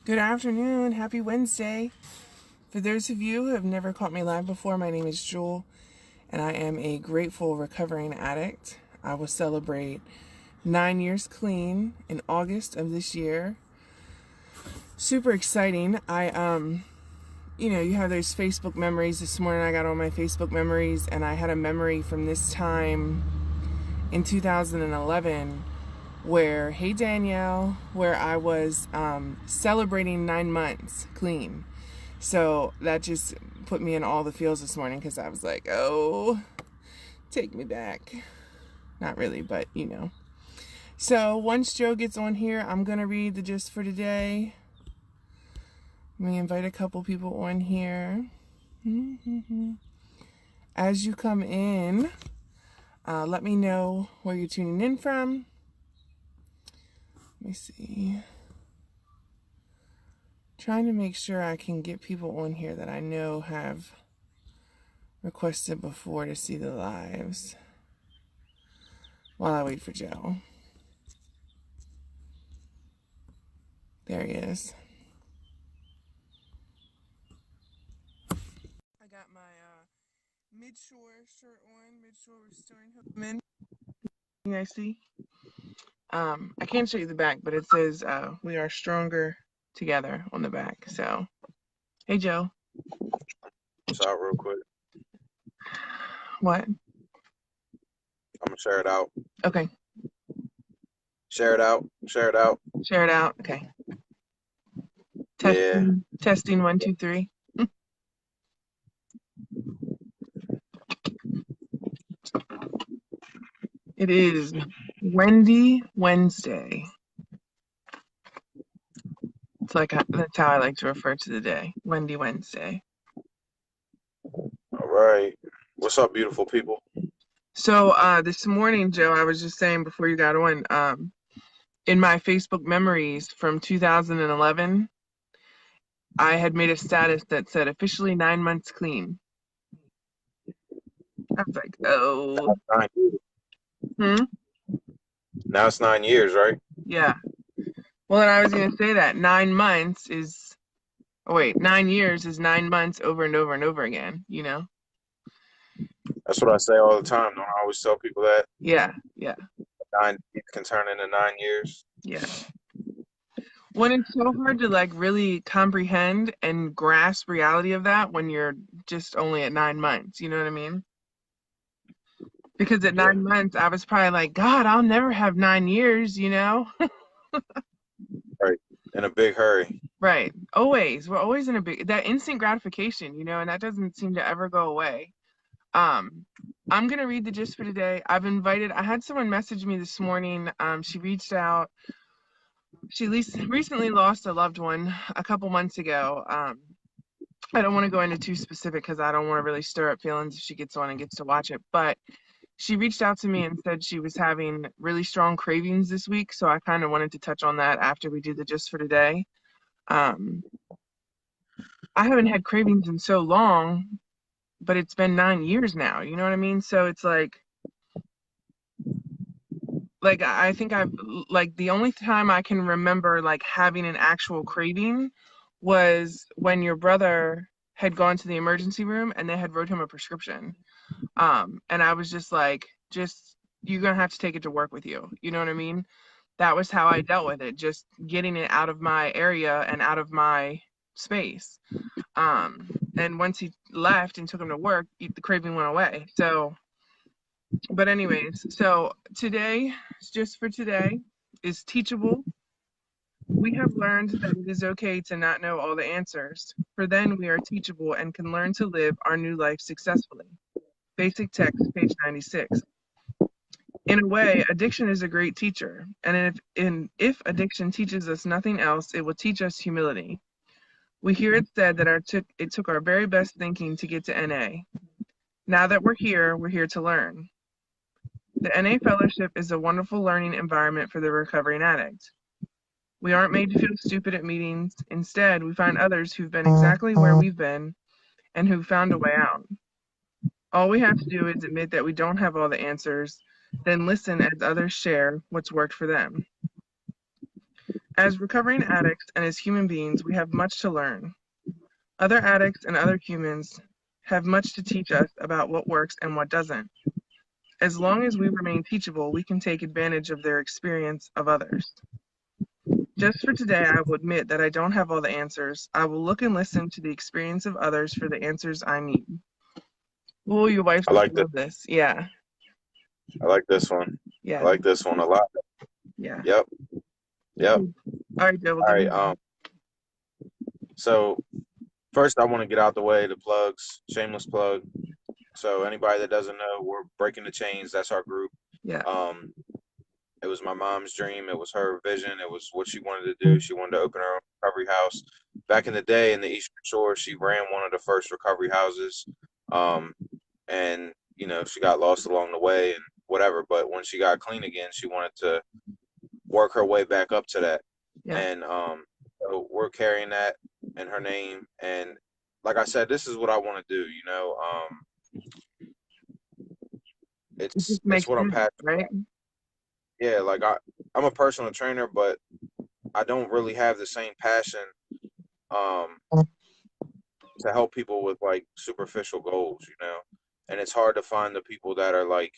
Good afternoon. Happy Wednesday. For those of you who have never caught me live before, my name is Jewel, and I am a grateful recovering addict. I will celebrate 9 years clean in August of this year. Super exciting. You have those Facebook memories. This morning I got all my Facebook memories, and I had a memory from this time in 2011 where, hey Danielle, where I was celebrating 9 months clean. So that just put me in all the feels this morning because I was like, oh, take me back. Not really, but you know. So once Joe gets on here, I'm going to read the gist for today. Let me invite a couple people on here. As you come in, let me know where you're tuning in from. Let me see. Trying to make sure I can get people on here that I know have requested before to see the lives while I wait for Joe. There he is. I got my Midshore shirt on, Midshore Restoring Hope. I see. I can't show you the back, but it says we are stronger together on the back. So, hey Joe. What's out real quick? What? I'm gonna share it out. Okay. Share it out. Share it out. Share it out. Okay. Testing. Yeah. Testing 1, 2, 3. It is Wendy Wednesday. It's like that's how I like to refer to the day, Wendy Wednesday. All right. What's up, beautiful people? So this morning, Joe, I was just saying before you got on, in my Facebook memories from 2011, I had made a status that said officially 9 months clean. I was like, oh. Now it's 9 years, right? Yeah. Well, and I was going to say that 9 months is, 9 years is 9 months over and over and over again, you know? That's what I say all the time. Don't I always tell people that? Yeah. 9 can turn into 9 years. Yeah. When it's so hard to like really comprehend and grasp reality of that when you're just only at 9 months, you know what I mean? Because at 9 months, I was probably like, God, I'll never have 9 years, you know? Right. In a big hurry. Right. Always. We're always in that instant gratification, you know, and that doesn't seem to ever go away. I'm going to read the gist for today. I had someone message me this morning. She reached out. She recently lost a loved one a couple months ago. I don't want to go into too specific because I don't want to really stir up feelings if she gets on and gets to watch it. But she reached out to me and said she was having really strong cravings this week. So I kind of wanted to touch on that after we do the gist for today. I haven't had cravings in so long, but it's been 9 years now. You know what I mean? So it's like I think the only time I can remember like having an actual craving was when your brother had gone to the emergency room and they had wrote him a prescription. And I was just like, you're going to have to take it to work with you. You know what I mean? That was how I dealt with it, just getting it out of my area and out of my space. And once he left and took him to work, the craving went away. But anyways, so today, just for today, is Teachable. We have learned that it is okay to not know all the answers, for then we are teachable and can learn to live our new life successfully. Basic text, page 96. In a way, addiction is a great teacher, and if addiction teaches us nothing else, it will teach us humility. We hear it said that it took our very best thinking to get to NA. Now that we're here to learn. The NA Fellowship is a wonderful learning environment for the recovering addict. We aren't made to feel stupid at meetings. Instead, we find others who've been exactly where we've been and who've found a way out. All we have to do is admit that we don't have all the answers, then listen as others share what's worked for them. As recovering addicts and as human beings, we have much to learn. Other addicts and other humans have much to teach us about what works and what doesn't. As long as we remain teachable, we can take advantage of their experience of others. Just for today, I will admit that I don't have all the answers. I will look and listen to the experience of others for the answers I need. Oh, your wife's I gonna like this. love this. Yeah, I like this one. I yeah, like this one a lot. yeah. Yep. Yep. Cool. All right, Joe, we'll All give right. me. So first, I want to get out the way the plugs, shameless plug. So anybody that doesn't know, we're breaking the chains. That's our group. Yeah, Um, it was my mom's dream. It was her vision. It was what she wanted to do. She wanted to open her own recovery house. Back in the day in the Eastern Shore, she ran one of the first recovery houses. Um, and she got lost along the way and whatever. But when she got clean again, she wanted to work her way back up to that. yeah. And so we're carrying that in her name. And like I said, this is what I want to do. It It's just it's makes what I'm sense, passionate. right? Yeah, like I'm a personal trainer, but I don't really have the same passion um to help people with like superficial goals. And it's hard to find the people that are like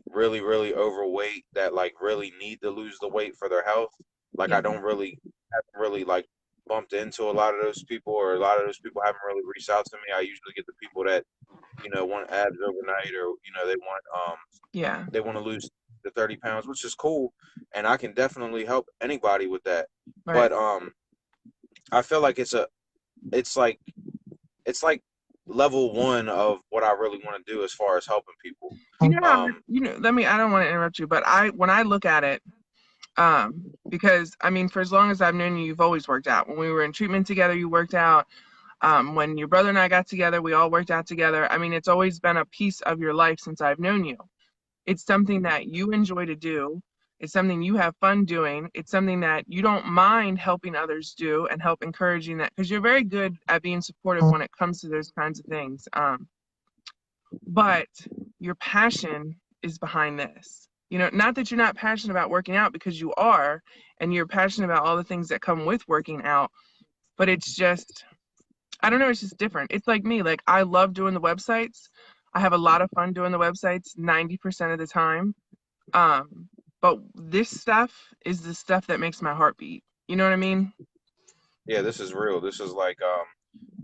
really, really overweight that like really need to lose the weight for their health. Like Yeah, I don't really haven't really like bumped into a lot of those people, or a lot of those people haven't really reached out to me. I usually get the people that, want abs overnight, or yeah, they want to lose the 30 pounds, which is cool. And I can definitely help anybody with that. right. But I feel like it's like it's like level one of what I really want to do as far as helping people. You know how, Um, let me, I don't want to interrupt you, but when I look at it, because I mean, for as long as I've known you, you've always worked out. When we were in treatment together, you worked out. When your brother and I got together, we all worked out together. I mean, it's always been a piece of your life since I've known you. It's something that you enjoy to do. It's something you have fun doing. It's something that you don't mind helping others do and help encouraging that because you're very good at being supportive when it comes to those kinds of things. But your passion is behind this. Not that you're not passionate about working out because you are, and you're passionate about all the things that come with working out, but it's just, I don't know, it's just different. It's like me, like I love doing the websites. I have a lot of fun doing the websites 90% of the time. Um, but this stuff is the stuff that makes my heart beat. You know what I mean? yeah, this is real. This is like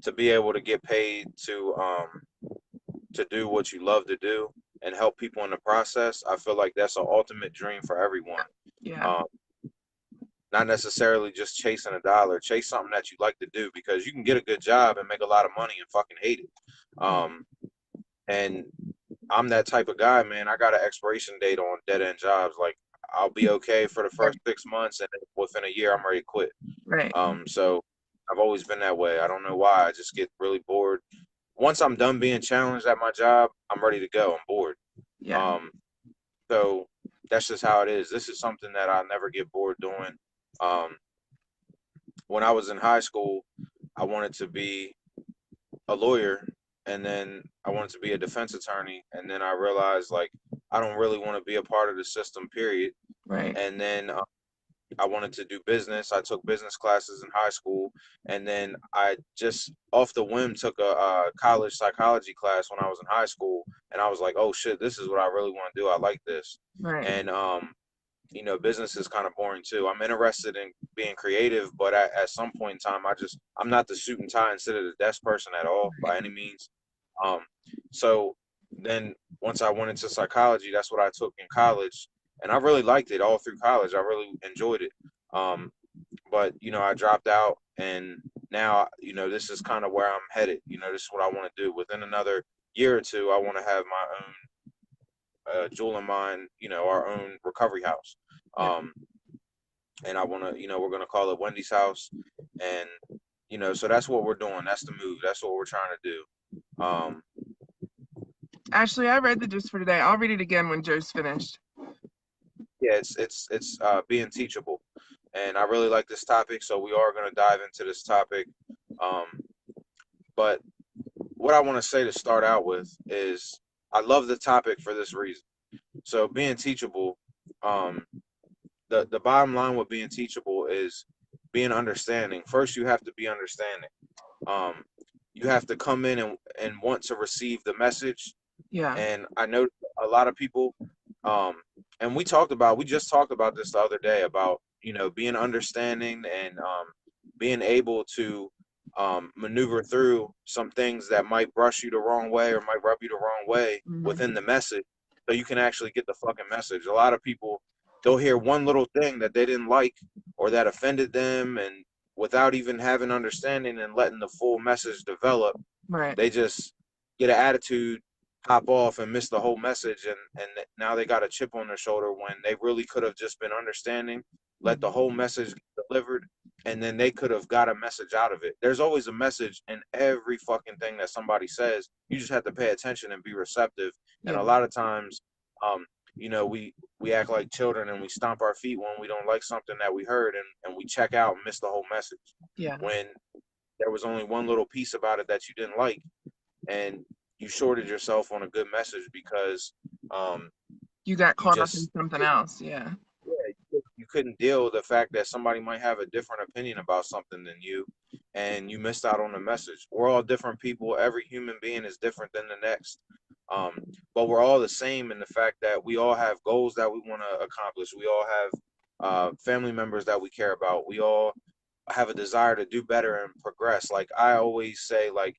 to be able to get paid to do what you love to do and help people in the process. I feel like that's an ultimate dream for everyone. Yeah, Um, Not necessarily just chasing a dollar. Chase something that you like to do, because you can get a good job and make a lot of money and fucking hate it. yeah, Um, and I'm that type of guy, man. I got an expiration date on dead end jobs. Like I'll be okay for the yeah, first 6 months, and then within a year, I'm ready to quit. right. So I've always been that way. I don't know why. I just get really bored. Once I'm done being challenged at my job, I'm ready to go. I'm bored. Yeah, Um, so that's just how it is. This is something that I never get bored doing. Um, when I was in high school, I wanted to be a lawyer, and then I wanted to be a defense attorney, and then I realized like I don't really want to be a part of the system, period. right, And then I wanted to do business. I took business classes in high school, and then I just off the whim took a college psychology class when I was in high school, and I was like, "Oh shit, this is what I really want to do. I like this." right, And business is kind of boring too. I'm interested in being creative, but at some point in time, I'm not the suit and tie and sit at a desk person at all right. by any means. Um, so then once I went into psychology, that's what I took in college, and I really liked it all through college. I really enjoyed it. Um, but I dropped out, and now this is kind of where I'm headed. This is what I want to do. Within another year or two, I want to have my own jewel in mine, our own recovery house. Yeah. Um, and I want to, we're going to call it Wendy's house. And, so that's what we're doing. That's the move. That's what we're trying to do. Ashley, I read the gist for today. I'll read it again when Joe's finished. Yeah, it's being teachable. And I really like this topic. So we are going to dive into this topic. Um, but what I want to say to start out with is I love the topic for this reason. So being teachable, um, the bottom line with being teachable is being understanding. First, you have to be understanding. Um, you have to come in and want to receive the message. Yeah. And I know a lot of people, um, and we just talked about this the other day about, being understanding and being able to maneuver through some things that might brush you the wrong way or might rub you the wrong way Hmm. within the message so you can actually get the fucking message. A lot of people, they'll hear one little thing that they didn't like or that offended them, and without even having understanding and letting the full message develop, Right. they just get an attitude, hop off, and miss the whole message, and now they got a chip on their shoulder when they really could have just been understanding, let the Mhm. whole message get delivered, and then they could have got a message out of it. There's always a message in every fucking thing that somebody says. You just have to pay attention and be receptive. And Yeah. a lot of times, um, we act like children and we stomp our feet when we don't like something that we heard, and we check out and miss the whole message Yeah. when there was only one little piece about it that you didn't like, and you shorted yourself on a good message because um, You got you caught up in just something else. Yeah. yeah, you couldn't deal with the fact that somebody might have a different opinion about something than you, and you missed out on the message. We're all different people. Every human being is different than the next, um, but we're all the same in the fact that we all have goals that we want to accomplish. We all have family members that we care about. We all have a desire to do better and progress. Like I always say, like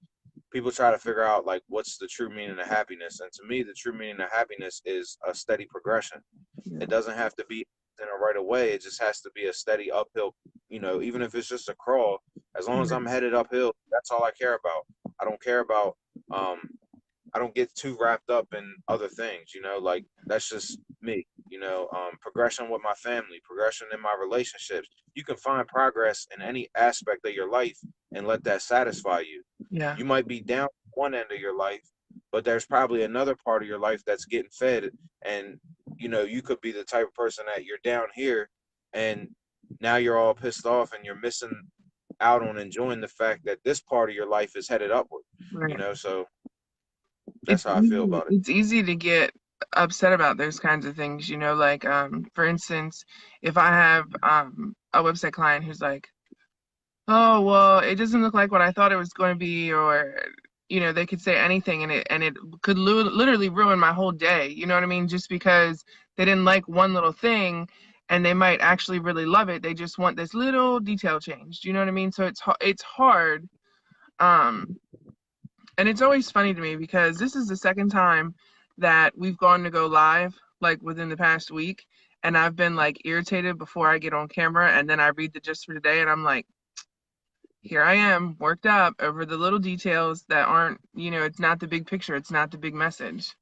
people try to figure out like what's the true meaning of happiness, and to me, the true meaning of happiness is a steady progression. Yeah. It doesn't have to be in a right away. It just has to be a steady uphill. Even if it's just a crawl, as long as Yeah. I'm headed uphill, that's all I care about. I don't care about um, I don't get too wrapped up in other things, like that's just me, progression with my family, progression in my relationships. You can find progress in any aspect of your life and let that satisfy you. Yeah. You might be down one end of your life, but there's probably another part of your life that's getting fed. And, you could be the type of person that you're down here and now you're all pissed off and you're missing out on enjoying the fact that this part of your life is headed upward, Right. so that's It's how I feel easy. about it. It's easy to get upset about those kinds of things. Like for instance, if I have a website client who's like, oh, well, it doesn't look like what I thought it was going to be, or they could say anything, and it could literally ruin my whole day. You know what I mean? Just because they didn't like one little thing, and they might actually really love it. They just want this little detail changed. You know what I mean? So it's hard. Um, and it's always funny to me because this is the second time that we've gone to go live, like within the past week, and I've been like irritated before I get on camera, and then I read the gist for today, and I'm like, here I am, worked up over the little details that aren't, it's not the big picture, it's not the big message.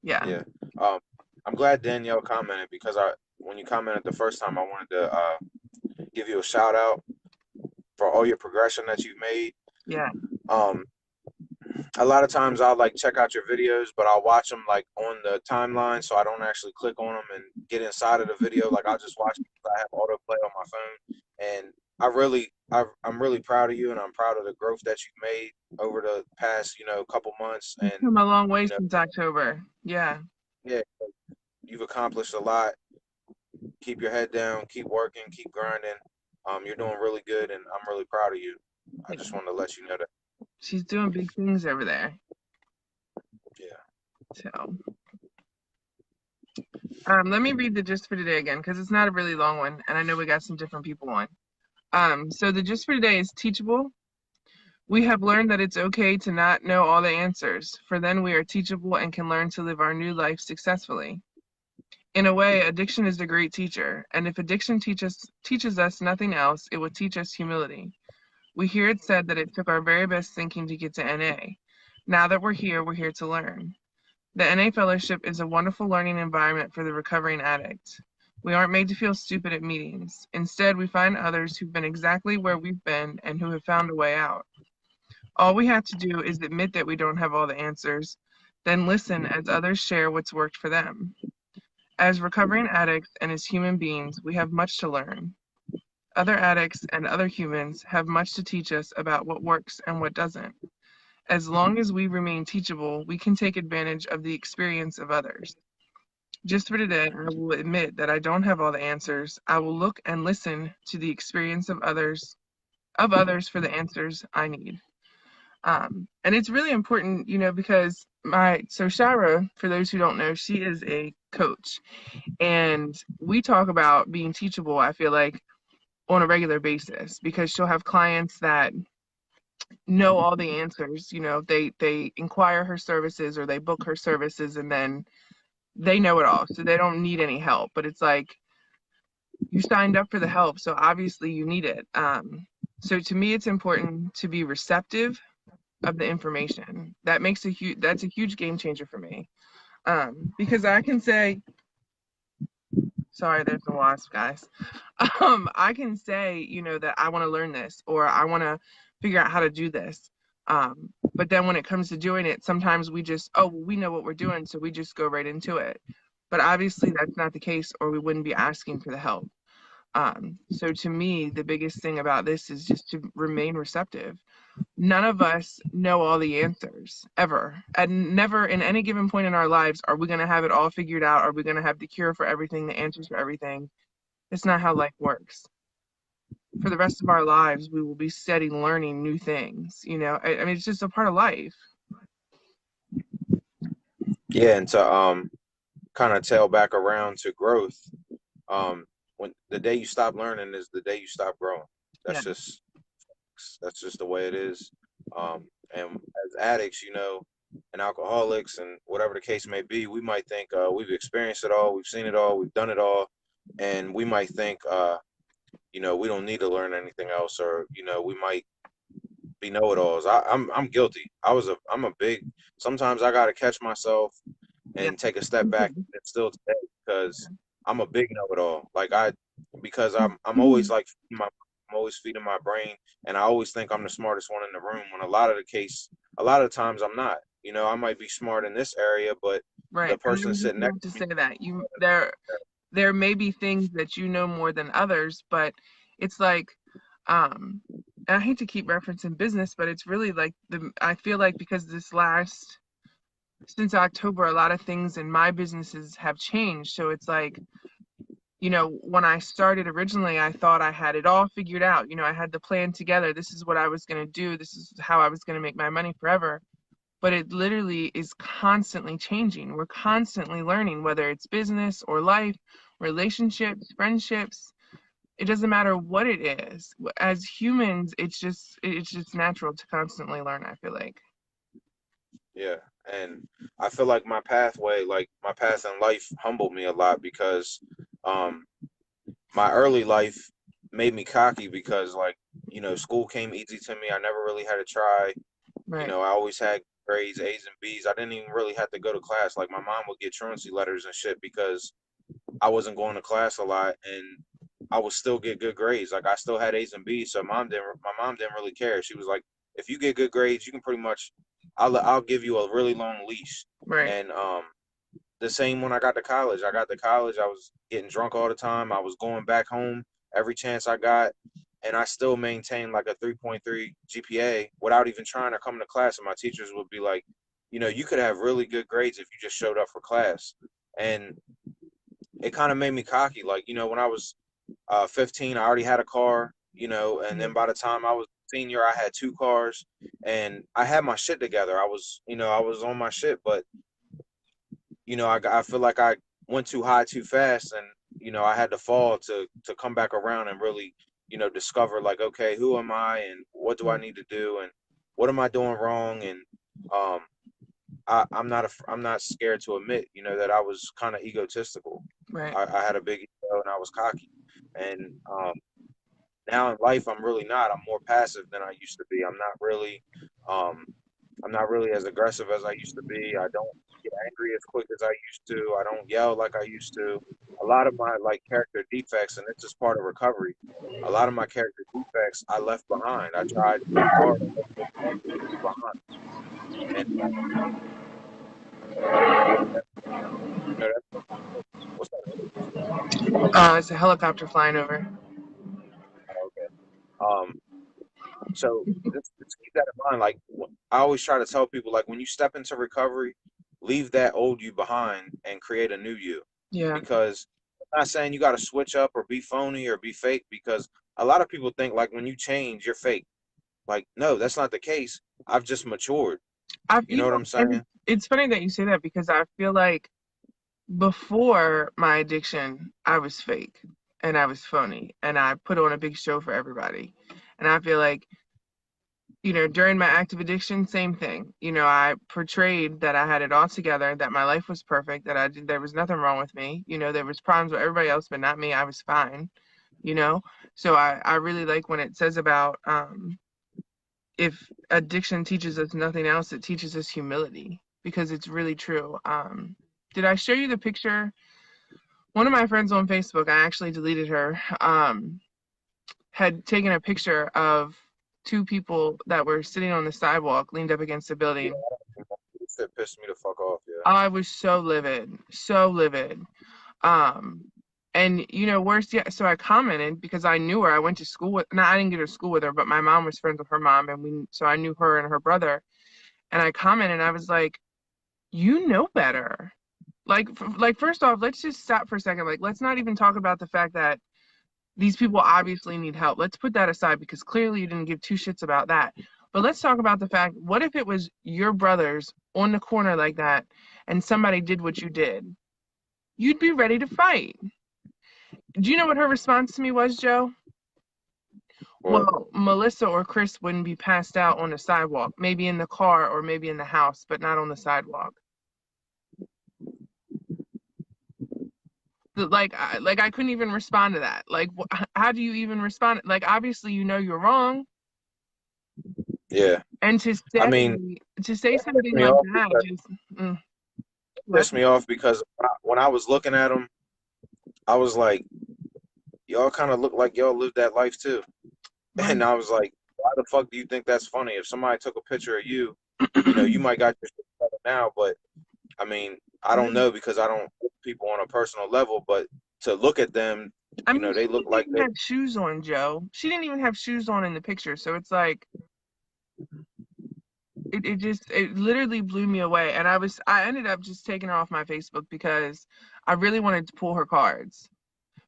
Yeah, Yeah. Um, I'm glad Danielle commented because when you commented the first time, I wanted to give you a shout out for all your progression that you've made. yeah. Um, a lot of times I'll like check out your videos, but I'll watch them like on the timeline, so I don't actually click on them and get inside of the video. Like I'll just watch it because I have autoplay on my phone, and I'm really proud of you, and I'm proud of the growth that you've made over the past, couple months, It's and come a long way you know, since October. Yeah, yeah, you've accomplished a lot. Keep your head down, keep working, keep grinding. You're doing really good, and I'm really proud of you. I yeah. just wanted to let you know that. She's doing big things over there. Yeah. So, let me read the gist for today again because it's not a really long one, and I know we got some different people on. So the gist for today is teachable. We have learned that it's okay to not know all the answers, for then we are teachable and can learn to live our new life successfully. In a way, addiction is a great teacher, and if addiction teaches us nothing else, it will teach us humility. We hear it said that it took our very best thinking to get to NA. Now that we're here to learn. The NA Fellowship is a wonderful learning environment for the recovering addict. We aren't made to feel stupid at meetings. Instead, we find others who've been exactly where we've been and who have found a way out. All we have to do is admit that we don't have all the answers, then listen as others share what's worked for them. As recovering addicts and as human beings, we have much to learn. Other addicts and other humans have much to teach us about what works and what doesn't. As long as we remain teachable, we can take advantage of the experience of others. just for today, I will admit that I don't have all the answers. I will look and listen to the experience of others for the answers I need. And it's really important, because Shara, for those who don't know, she is a coach, and we talk about being teachable, I feel like, on a regular basis, because she'll have clients that know all the answers. They inquire her services or they book her services, and then they know it all, so they don't need any help. But it's like, you signed up for the help, so obviously you need it. So to me, it's important to be receptive of the information. That's a huge game changer for me. Because I can say, sorry, there's a wasp, guys. I can say, that I want to learn this, or I want to figure out how to do this. But then when it comes to doing it, sometimes we just, oh, well, we know what we're doing, so we just go right into it. But obviously that's not the case, or we wouldn't be asking for the help. So to me, the biggest thing about this is just to remain receptive. None of us know all the answers ever. And never in any given point in our lives are we going to have it all figured out. Are we going to have the cure for everything, the answers for everything? It's not how life works. For the rest of our lives, we will be steady learning new things. I mean, it's just a part of life. Yeah, and to kind of tail back around to growth, um, when the day you stop learning is the day you stop growing. Yeah, That's just that's just the way it is. And as addicts, and alcoholics, and whatever the case may be, we might think we've experienced it all, we've seen it all, we've done it all, and we might think, we don't need to learn anything else, or we might be know-it-alls. I'm guilty. I'm a big. Sometimes I gotta catch myself yeah. and take a step back and still today, because I'm a big know-it-all. Because I'm always like I'm always feeding my brain, and I always think I'm the smartest one in the room. When a lot of times I'm not. I might be smart in this area, but Right. the I person was just sitting next about to to me. say that. There may be things that you know more than others, but it's like, um and I hate to keep referencing business, but it's really like, I feel like, because since October, a lot of things in my businesses have changed. So it's like, when I started originally, I thought I had it all figured out. I had the plan together. This is what I was going to do. This is how I was going to make my money forever. But it literally is constantly changing. We're constantly learning, whether it's business or life, relationships, friendships. It doesn't matter what it is. As humans, it's just natural to constantly learn, I feel like. Yeah, and I feel like my path in life humbled me a lot, because um my early life made me cocky, because school came easy to me. I never really had to try. Right, I always had grades, A's and B's. I didn't even really have to go to class. Like, my mom would get truancy letters and shit because I wasn't going to class a lot, and I would still get good grades. Like, I still had A's and B's, so my mom didn't really care. She was like, if you get good grades, you can pretty much I'll give you a really long leash. right, And the same when I got to college. I got to college, I was getting drunk all the time. I was going back home every chance I got, and I still maintained like a 3.3 GPA without even trying to come to class. And my teachers would be like, you could have really good grades if you just showed up for class. And it kind of made me cocky. Like, when I was 15, I already had a car, and yeah, then by the time I was senior, I had two cars, and I had my shit together. I was on my shit, but I feel like I went too high too fast, and I had to fall to come back around and really, discover, like, okay, who am I, and what do I yeah, need to do, and what am I doing wrong, and um, I'm not scared to admit, that I was kind of egotistical. right, I had a big ego, and I was cocky, and now in life, I'm really not. I'm more passive than I used to be. Um, I'm not really as aggressive as I used to be. I don't get angry as quick as I used to. I don't yell like I used to. A lot of my character defects, and this is part of recovery. A lot of my character defects I left behind. I tried really hard. I left those characters behind, and that, that's what's that noise? it's a helicopter flying over. Oh, okay. So just keep that in mind. Like, I always try to tell people, like, when you step into recovery, leave that old you behind and create a new you. Yeah. because I'm not saying you got to switch up or be phony or be fake, because a lot of people think like when you change, you're fake. Like, no, that's not the case. I've just matured. You know what I'm And saying? it's funny that you say that because I feel like before my addiction, I was fake and I was phony and I put on a big show for everybody. And I feel like, during my active addiction, same thing. I portrayed that I had it all together, that my life was perfect, that there was nothing wrong with me. There was problems with everybody else, but not me. I was fine, you know? So I really like when it says about if addiction teaches us nothing else, it teaches us humility because it's really true. Did I show you the picture? One of my friends on Facebook, I actually deleted her, had taken a picture of two people that were sitting on the sidewalk leaned up against a Yeah, building. it pissed me the fuck off. Yeah. I was so livid, so livid. Um, and worse yet, so I commented because I knew her. I went to school with, no, I didn't get to school with her, but my mom was friends with her mom, and so I knew her and her brother. And I commented, and I was like, you know better. Like first off, let's just stop for a second. Like, let's not even talk about the fact that these people obviously need help. Let's put that aside because clearly you didn't give two shits about that. But let's talk about the fact, what if it was your brothers on the corner like that and somebody did what you did? You'd be ready to fight. Do you know what her response to me was, Joe? But Well, Melissa or Chris wouldn't be passed out on the sidewalk, maybe in the car or maybe in the house, but not on the sidewalk. Like I couldn't even respond to that. Like, how do you even respond? Like, obviously, you're wrong, yeah, and to I say mean, to say it pissed something me like off that because just what? when I was looking at them, I was like, y'all kind of look like y'all lived that life too. Right. And I was like, why the fuck do you think that's funny? If somebody took a picture of you, you might got your shit together now, but I mean, I don't Right. know because I don't know people on a personal level, but to look at them, I mean, they she look didn't like even they, have shoes on, Joe. She didn't even have shoes on in the picture, so it's like it literally blew me away, and I ended up just taking her off my Facebook because I really wanted to pull her cards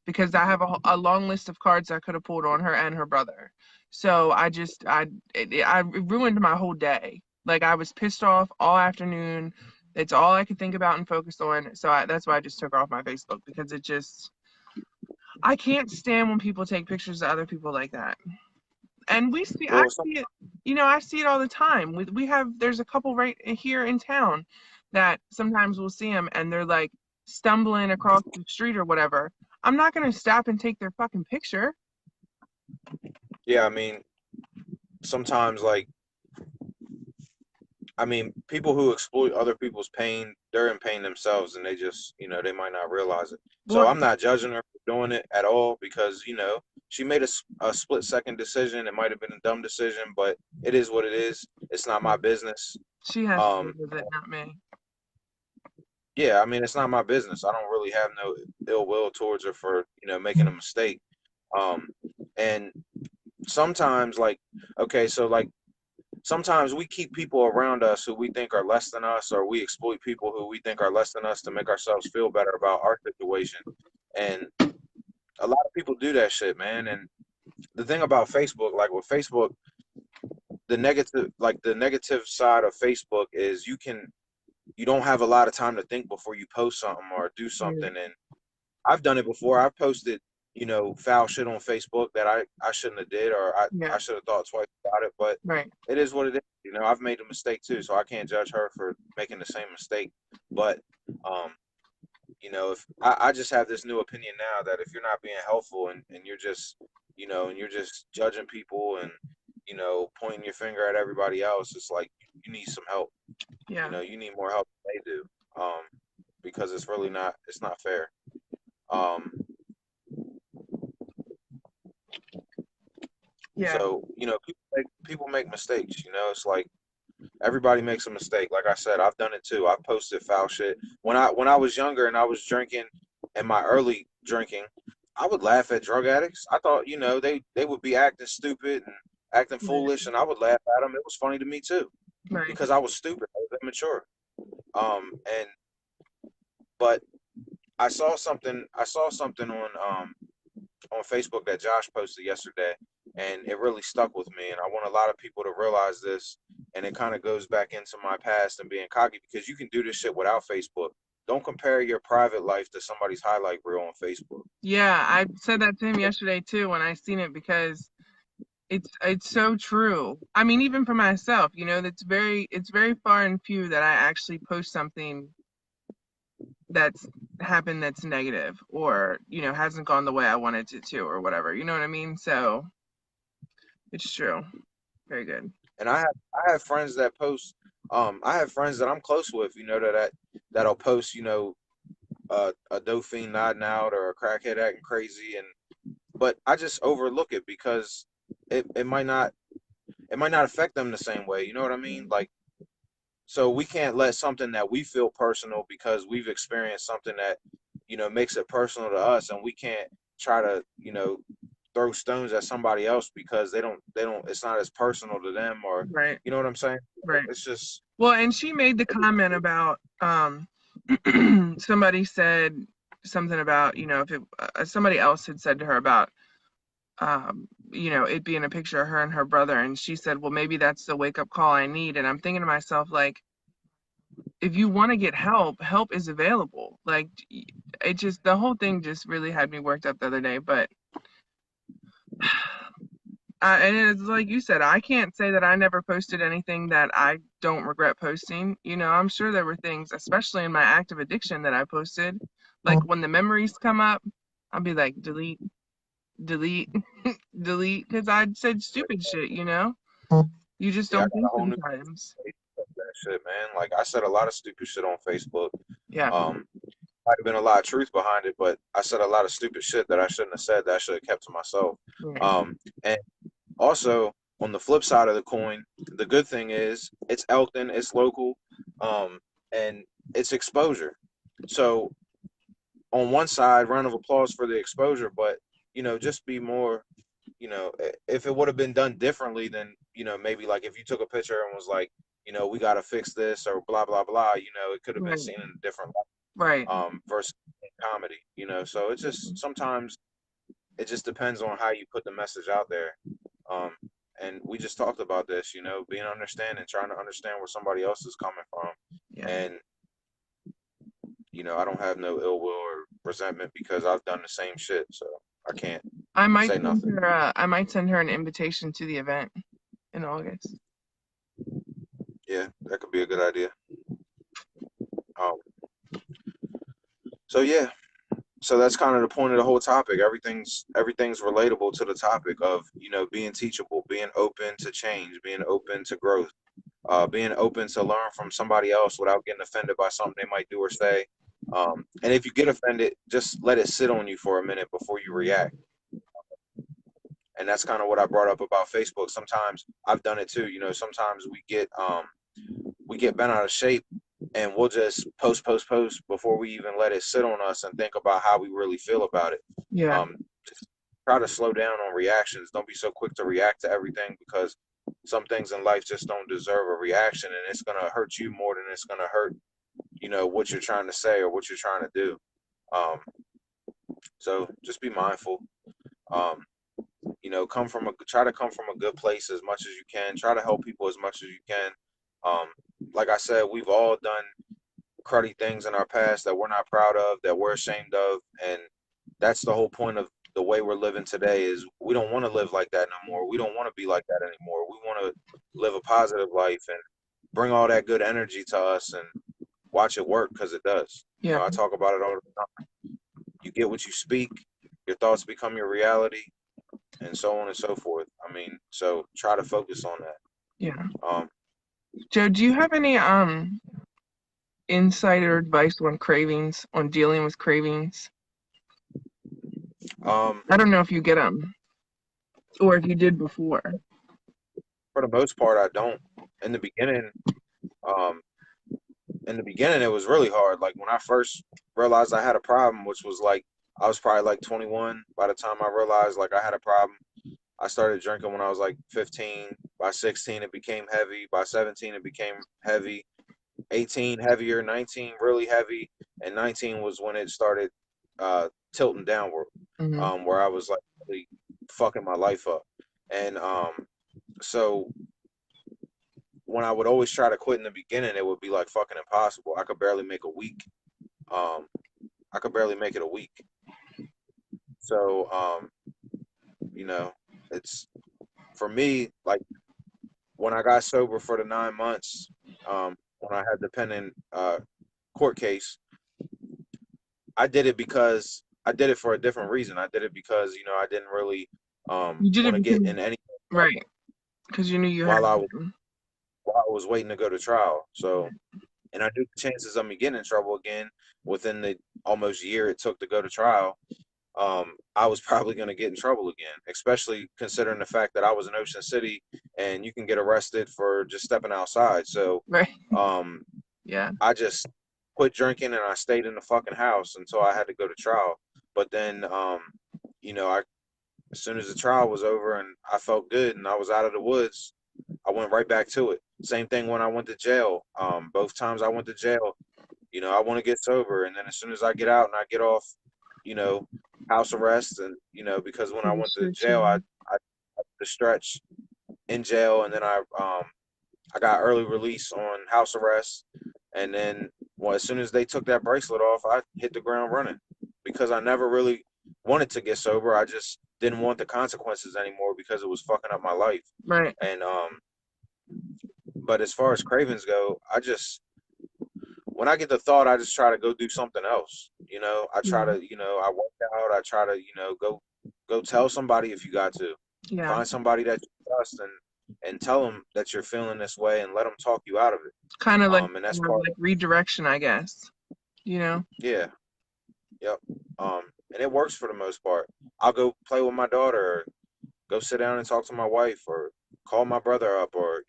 because I have a long list of cards I could have pulled on her and her brother. So it ruined my whole day. Like, I was pissed off all afternoon. It's all I could think about and focus on. So that's why I just took her off my Facebook because I can't stand when people take pictures of other people like that. And I well, some, see it, I see it all the time. There's a couple right here in town that sometimes we'll see them and they're like stumbling across the street or whatever. I'm not going to stop and take their fucking picture. yeah, I mean, sometimes like, I mean, people who exploit other people's pain, they're in pain themselves and they just, they might not realize it. So Well, I'm not judging her for doing it at all because, she made a split second decision. It might have been a dumb decision, but it is what it is. It's not my business. she has to Um, live with it, not me. yeah, I mean, it's not my business. I don't really have no ill will towards her for, making a mistake. Um, and sometimes like, okay, so like sometimes we keep people around us who we think are less than us, or we exploit people who we think are less than us to make ourselves feel better about our situation. And a lot of people do that shit, man. And the thing about Facebook, like with Facebook, the negative side of Facebook is you don't have a lot of time to think before you post something or do something. Right. And I've done it before. I've posted, foul shit on Facebook that I shouldn't have did, or Yeah. I should have thought twice about it. But Right. it is what it is. I've made a mistake too, so I can't judge her for making the same mistake. But um, if I just have this new opinion now that if you're not being helpful and you're just, and you're just judging people and, pointing your finger at everybody else, it's like you need some help. Yeah. You need more help than they do. Because it's not fair. Um, Yeah. so, people make mistakes, it's like everybody makes a mistake. Like I said, I've done it too. I've posted foul shit. When I was younger and I was drinking in my early drinking, I would laugh at drug addicts. I thought, they would be acting stupid and acting Right. foolish, and I would laugh at them. It was funny to me too Right. because I was stupid. I was immature. And but I saw something on Facebook that Josh posted yesterday, and it really stuck with me. And I want a lot of people to realize this. And it kind of goes back into my past and being cocky because you can do this shit without Facebook. Don't compare your private life to somebody's highlight reel on Facebook. Yeah, I said that to him yesterday too when I seen it because it's so true. I mean, even for myself, it's very far and few that I actually post something that's happened that's negative or, hasn't gone the way I wanted it to or whatever. You know what I mean? So it's true. Very good. And I have friends that post. I have friends that I'm close with. That'll post. A dope fiend nodding out or a crackhead acting crazy, and but I just overlook it because it might not affect them the same way. You know what I mean? Like, so we can't let something that we feel personal because we've experienced something that makes it personal to us, and we can't try to throw stones at somebody else because they don't it's not as personal to them, or Right. you know what I'm saying? Right. It's just Well, and she made the comment about somebody said something about, if it somebody else had said to her about it being a picture of her and her brother, and she said, "Well, maybe that's the wake up call I need." And I'm thinking to myself, like, if you want to get help, help is available. Like, it just the whole thing just really had me worked up the other day. But and it's like you said, I can't say that I never posted anything that I don't regret posting. I'm sure there were things, especially in my active addiction, that I posted. Like when the memories come up, I'll be like, delete, delete, delete, because I said stupid shit. You just yeah, I don't got a think whole new sometimes. that shit, man. Like I said a lot of stupid shit on Facebook. Yeah, Um, might have been a lot of truth behind it, but I said a lot of stupid shit that I shouldn't have said that I should have kept to myself. yeah, And also on the flip side of the coin, the good thing is it's Elkton, it's local, and it's exposure. So on one side, round of applause for the exposure, but just be more. If it would have been done differently, then maybe like if you took a picture and was like, we got to fix this or blah blah blah, it could have been right, seen in a different right. light, versus comedy. So it's just sometimes it just depends on how you put the message out there. Um, and we just talked about this, being understanding, trying to understand where somebody else is coming from, Yeah. and I don't have no ill will or resentment because I've done the same shit, so I can't say nothing. I might send her an invitation to the event in August. Yeah, that could be a good idea. Um, so yeah, so that's kind of the point of the whole topic. Everything's relatable to the topic of being teachable, being open to change, being open to growth, being open to learn from somebody else without getting offended by something they might do or say. And if you get offended, just let it sit on you for a minute before you react. And that's kind of what I brought up about Facebook. Sometimes I've done it too. Sometimes we get bent out of shape and we'll just post before we even let it sit on us and think about how we really feel about it. Yeah, Just try to slow down on reactions. Don't be so quick to react to everything because some things in life just don't deserve a reaction, and it's gonna hurt you more than it's gonna hurt what you're trying to say or what you're trying to do. Um, so just be mindful. Um, try to come from a good place as much as you can. Try to help people as much as you can. Um, like I said, we've all done cruddy things in our past that we're not proud of, that we're ashamed of, and that's the whole point of the way we're living today. Is we don't want to live like that no more. We don't want to be like that anymore. We want to live a positive life and bring all that good energy to us and watch it work because it does. yeah, I talk about it all the time. You get what you speak. Your thoughts become your reality, and so on and so forth. I mean, so try to focus on that. yeah. Um, Joe, do you have any insight or advice on cravings, on dealing with cravings? um, I don't know if you get them or if you did before. for the most part, I don't. In the beginning, um, it was really hard. Like when I first realized I had a problem, which was like I was probably like 21 by the time I realized like I had a problem. I started drinking when I was like 15. By 16, it became heavy. By 17, it became heavy. 18, heavier. 19, really heavy. and 19 was when it started tilting downward, Hmm. where I was like really fucking my life up. And so when I would always try to quit in the beginning, it would be like fucking impossible. I could barely make a week. Um, I could barely make it a week. So you know, it's for me like when I got sober for the 9 months, when I had the pending court case, I did it because I did it for a different reason. I did it because I didn't really You did want it to get because, in any right, trouble because you knew you had while I was to. while I was waiting to go to trial. So, and I knew the chances of me getting in trouble again within the almost year it took to go to trial, I was probably going to get in trouble again, especially considering the fact that I was in Ocean City and you can get arrested for just stepping outside. So, Right. um, Yeah. I just quit drinking and I stayed in the fucking house until I had to go to trial. But then, I as soon as the trial was over and I felt good and I was out of the woods, I went right back to it. Same thing when I went to jail. Both times I went to jail, I want to get sober, and then as soon as I get out and I get off, you know, house arrest, and because when The I went to jail, restriction. I the stretch in jail, and then I got early release on house arrest, and then well, as soon as they took that bracelet off, I hit the ground running because I never really wanted to get sober. I just didn't want the consequences anymore because it was fucking up my life. Right. And but as far as cravings go, I just when I get the thought, I just try to go do something else. I try Yeah. to, I work out. I try to, go tell somebody if you got to Yeah. find somebody that you trust and tell them that you're feeling this way and let them talk you out of it. Kind of like And that's more part like of redirection, I guess. You know? yeah, yep. And it works for the most part. I'll go play with my daughter, or go sit down and talk to my wife, or call my brother up, or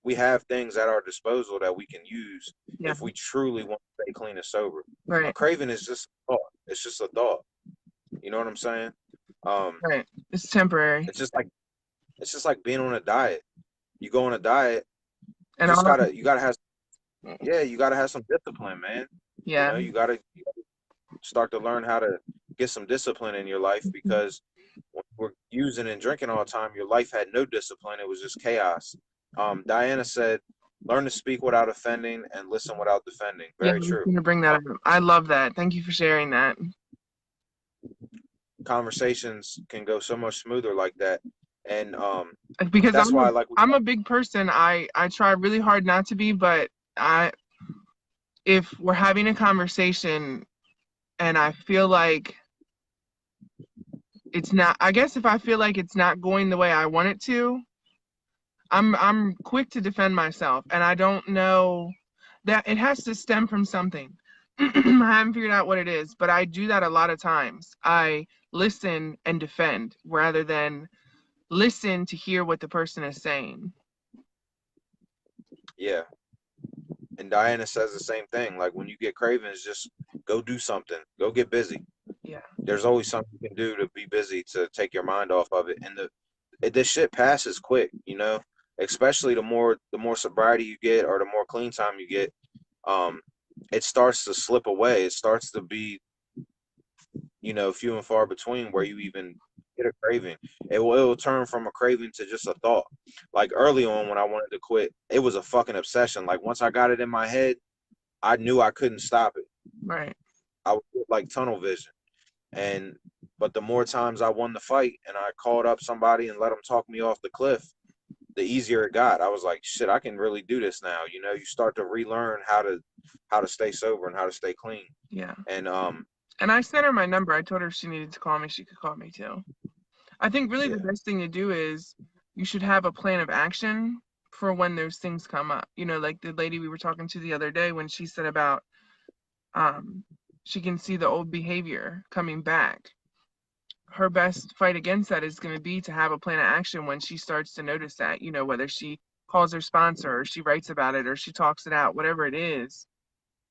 we have things at our disposal that we can use Yeah. if we truly want to stay clean and sober. A Right. craving is just a thought. It's just a thought. You know what I'm saying? Um, Right. It's temporary. it's just like being on a diet. You go on a diet, And all, you gotta have you gotta have some discipline, man. yeah. You gotta start to learn how to get some discipline in your life because when we're using and drinking all the time, your life had no discipline. It was just chaos. Diana said, learn to speak without offending and listen without defending. Yeah, Very I was true. gonna bring that Uh, up. I love that. Thank you for sharing that. Conversations can go so much smoother like that. And Because that's why I like, I'm a big person. I try really hard not to be, but I if we're having a conversation and I feel like it's not, I guess if I feel like it's not going the way I want it to, I'm quick to defend myself, and I don't know that it has to stem from something. I haven't figured out what it is, but I do that a lot of times. I listen and defend rather than listen to hear what the person is saying. yeah. And Diana says the same thing. Like when you get cravings, just go do something. Go get busy. Yeah. There's always something you can do to be busy to take your mind off of it. And this shit passes quick, especially the more sobriety you get or the more clean time you get. Um, it starts to slip away. It starts to be, few and far between where you even get a craving. It will turn from a craving to just a thought. Like early on when I wanted to quit, it was a fucking obsession. Like once I got it in my head, I knew I couldn't stop it. Right. I would get like tunnel vision. And but the more times I won the fight and I called up somebody and let them talk me off the cliff, the easier it got. I was like, shit, I can really do this now. You start to relearn how to stay sober and how to stay clean. Yeah. And And I sent her my number. I told her if she needed to call me, she could call me too. I think really the yeah, best thing to do is you should have a plan of action for when those things come up. Like the lady we were talking to the other day when she said about um she can see the old behavior coming back. Her best fight against that is going to be to have a plan of action when she starts to notice that, whether she calls her sponsor or she writes about it or she talks it out, whatever it is.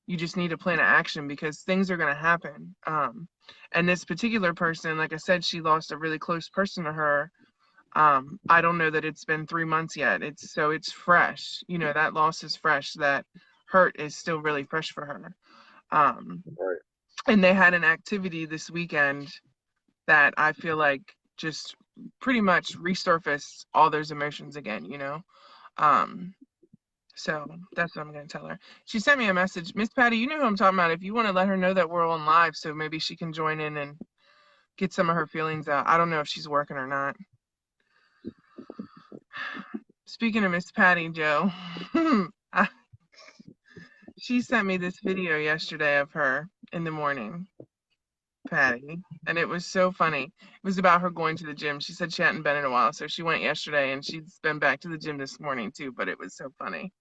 You just need a plan of action because things are going to happen. And this particular person, like I said, she lost a really close person to her. I don't know that it's been 3 months yet. It's fresh. That loss is fresh. That hurt is still really fresh for her. Um, Right. and they had an activity this weekend that I feel like just pretty much resurfaced all those emotions again, you know? Um, so that's what I'm gonna tell her. She sent me a message, Miss Patty, you know who I'm talking about. If you want to let her know that we're on live, so maybe she can join in and get some of her feelings out. I don't know if she's working or not. Speaking of Miss Patty, Joe, I- she sent me this video yesterday of her in the morning, Patty, and it was so funny. It was about her going to the gym. She said she hadn't been in a while, so she went yesterday and she's been back to the gym this morning too, but it was so funny.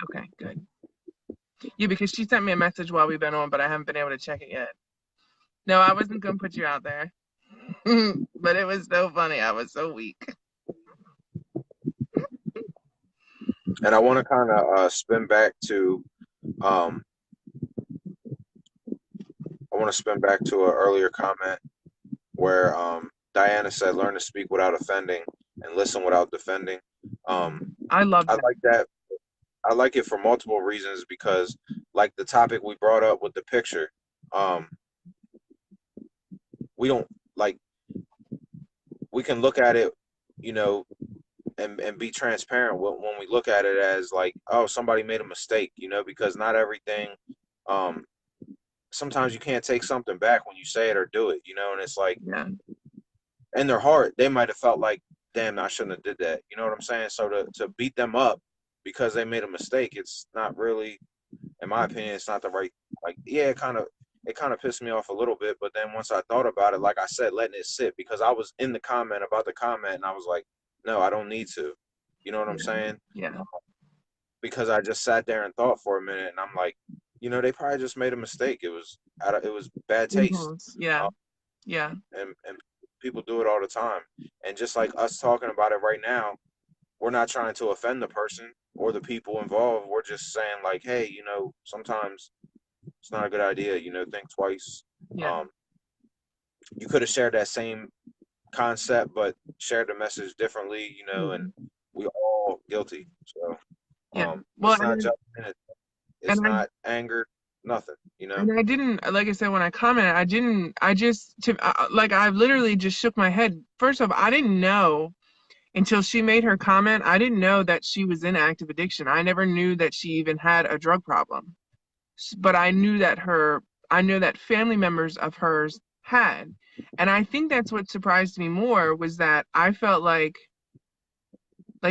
Okay, good. Yeah, because she sent me a message while we've been on, but I haven't been able to check it yet. No, I wasn't gonna put you out there. But it was so funny. I was so weak. And I want to kind of spin back to um, I want to spin back to an earlier comment where Diana said, "Learn to speak without offending and listen without defending." Um, I love I that. like that. I like it for multiple reasons because, like the topic we brought up with the picture, um, we don't like we can look at it, you know, and be transparent when we look at it as like, oh, somebody made a mistake, you know, because not everything. Um, Sometimes you can't take something back when you say it or do it, you know, and it's like Yeah. in their heart they might have felt like, damn, I shouldn't have did that, you know what I'm saying? So to beat them up because they made a mistake, it's not really, in my opinion, it's not the right, like, yeah, it kind of pissed me off a little bit, but then once I thought about it, like I said, letting it sit, because I was in the comment about the comment and I was like, no, I don't need to, you know what I'm Yeah. saying? Yeah. Because I just sat there and thought for a minute and I'm like, they probably just made a mistake. It was bad taste. Impulse. Yeah. uh, Yeah. and people do it all the time. And just like us talking about it right now, we're not trying to offend the person or the people involved. We're just saying like, hey, sometimes it's not a good idea. Think twice. Yeah. um, you could have shared that same concept but shared the message differently, and Yeah. we all guilty. So Yeah. Well, it's not judgment, it's and I not anger, nothing. and I didn't, like I said, when I commented, I didn't, I just, like, I literally just shook my head. First off, I didn't know until she made her comment. I didn't know that she was in active addiction. I never knew that she even had a drug problem. But I knew that family members of hers had. And I think that's what surprised me more was that I felt like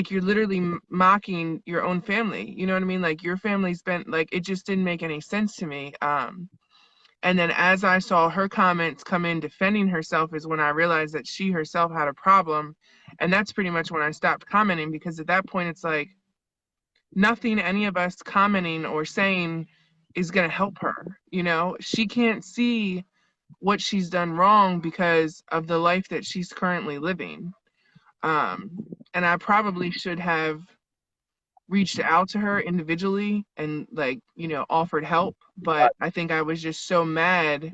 you're literally mocking your own family. You know what I mean? Like your family's been like it just didn't make any sense to me. And then as I saw her comments come in defending herself is when I realized that she herself had a problem. And that's pretty much when I stopped commenting because at that point it's like nothing any of us commenting or saying is going to help her. You know, she can't see what she's done wrong because of the life that she's currently living. And I probably should have reached out to her individually and like, offered help, but I think I was just so mad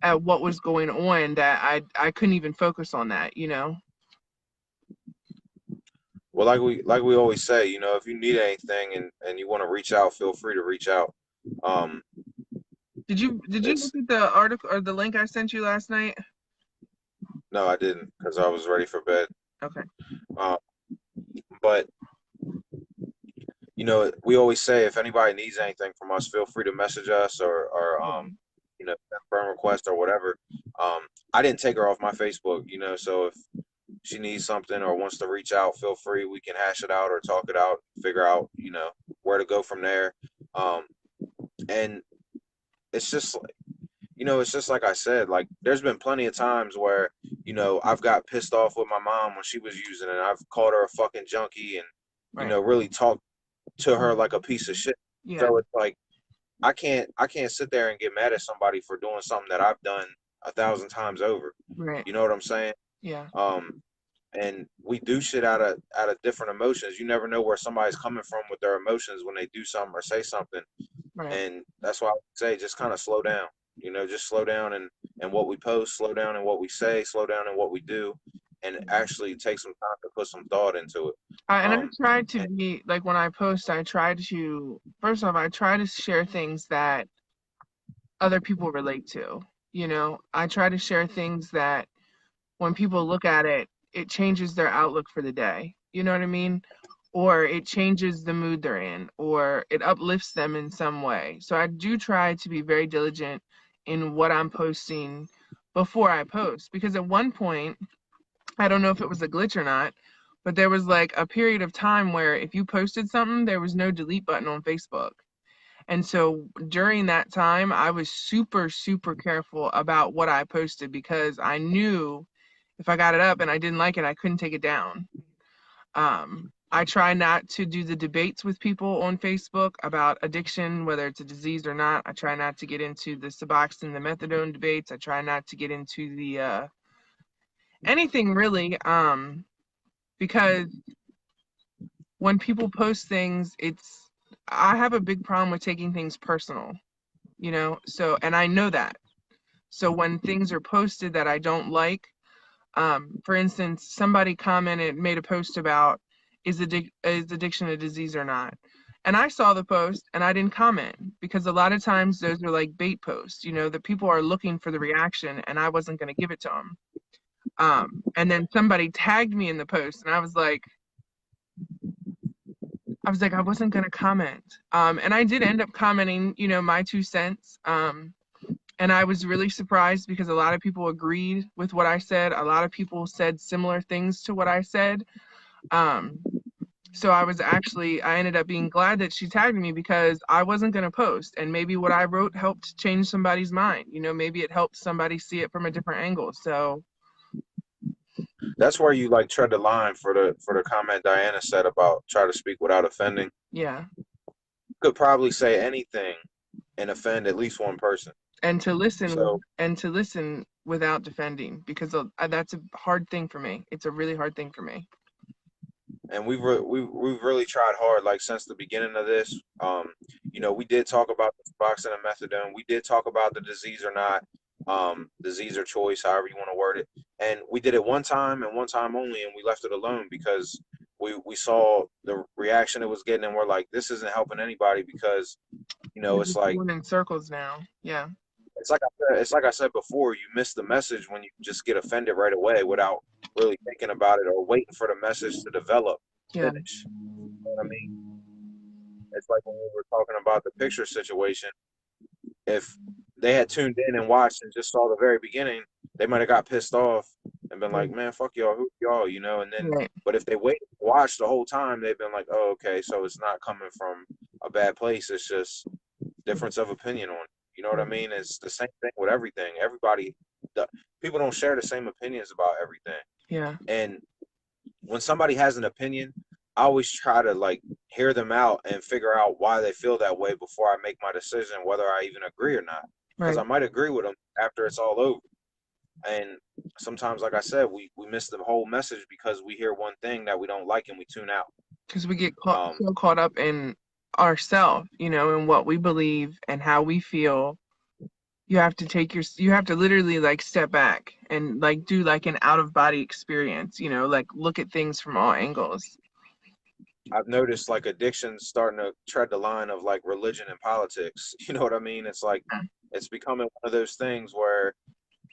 at what was going on that I couldn't even focus on that, you know. Well, like we always say, if you need anything and you want to reach out, feel free to reach out. um Did you it's look at the article or the link I sent you last night? No, I didn't, because I was ready for bed. Okay. um but we always say, if anybody needs anything from us, feel free to message us, or Yeah. friend request or whatever. um I didn't take her off my Facebook, so if she needs something or wants to reach out, feel free. We can hash it out or talk it out, figure out, where to go from there. Um, and it's just like, it's just like I said, like there's been plenty of times where, I've got pissed off with my mom when she was using it. I've called her a fucking junkie and, Right. really talked to her like a piece of shit. Yeah. So it's like, I can't sit there and get mad at somebody for doing something that I've done 1,000 times over. Right. You know what I'm saying? Yeah. Um, and we do shit out of different emotions. You never know where somebody's coming from with their emotions when they do something or say something. Right. And that's why I would say, just kind of slow down. Just slow down in what we post, slow down in what we say, slow down in what we do, and actually take some time to put some thought into it. And I Um, try to and be like when I post, I try to first off, I try to share things that other people relate to. You know, I try to share things that when people look at it, it changes their outlook for the day. You know what I mean? Or it changes the mood they're in, or it uplifts them in some way. So I do try to be very diligent in what I'm posting before I post. Because at one point, I don't know if it was a glitch or not, but there was like a period of time where if you posted something, there was no delete button on Facebook. And so during that time, I was super, super careful about what I posted because I knew if I got it up and I didn't like it, I couldn't take it down. I try not to do the debates with people on Facebook about addiction, whether it's a disease or not. I try not to get into the Suboxone, the methadone debates. I try not to get into the anything really, because when people post things, it's I have a big problem with taking things personal, you know. So, and I know that. So when things are posted that I don't like, for instance, somebody commented, made a post about is addiction a disease or not? And I saw the post and I didn't comment because a lot of times those are like bait posts, you know, that people are looking for the reaction and I wasn't going to give it to them. And then somebody tagged me in the post and I was like, I wasn't going to comment. And I did end up commenting, you know, my 2 cents. And I was really surprised because a lot of people agreed with what I said. A lot of people said similar things to what I said. Um, so I ended up being glad that she tagged me because I wasn't going to post. And maybe what I wrote helped change somebody's mind. You know, maybe it helped somebody see it from a different angle. So, that's where you like tread the line for the comment Diana said about try to speak without offending. yeah. Could probably say anything and offend at least one person. So, And to listen without defending because that's a hard thing for me. It's a really hard thing for me. and we've really tried hard, like since the beginning of this. You know, we did talk about the Suboxone and methadone. We did talk about the disease or not, disease or choice, however you want to word it. And we did it one time and one time only, and we left it alone because we saw the reaction it was getting, and we're like, this isn't helping anybody because you We're know just going in circles now. Yeah. it's like I said before, you miss the message when you just get offended right away without really thinking about it or waiting for the message to develop, Yeah. finish. You know what I mean? It's like when we were talking about the picture situation. If they had tuned in and watched and just saw the very beginning, they might have got pissed off and been like, Right. "Man, fuck y'all, who y'all?" You know. And then, Right. but if they wait, watch the whole time, they've been like, "Oh, okay, so it's not coming from a bad place. It's just difference of opinion on it." You know what I Right. mean? It's the same thing with everything. Everybody, the, people don't share the same opinions about everything. Yeah. And when somebody has an opinion, I always try to like hear them out and figure out why they feel that way before I make my decision whether I even agree or not. Because Right. I might agree with them after it's all over. And sometimes, like I said, we miss the whole message because we hear one thing that we don't like and we tune out. Because we get Um, so caught up in ourselves, you know, and what we believe and how we feel. You have to literally like step back and like do like an out of body experience, you know, like look at things from all angles. I've noticed like addiction starting to tread the line of like religion and politics. You know what I mean? It's like Yeah. it's becoming one of those things where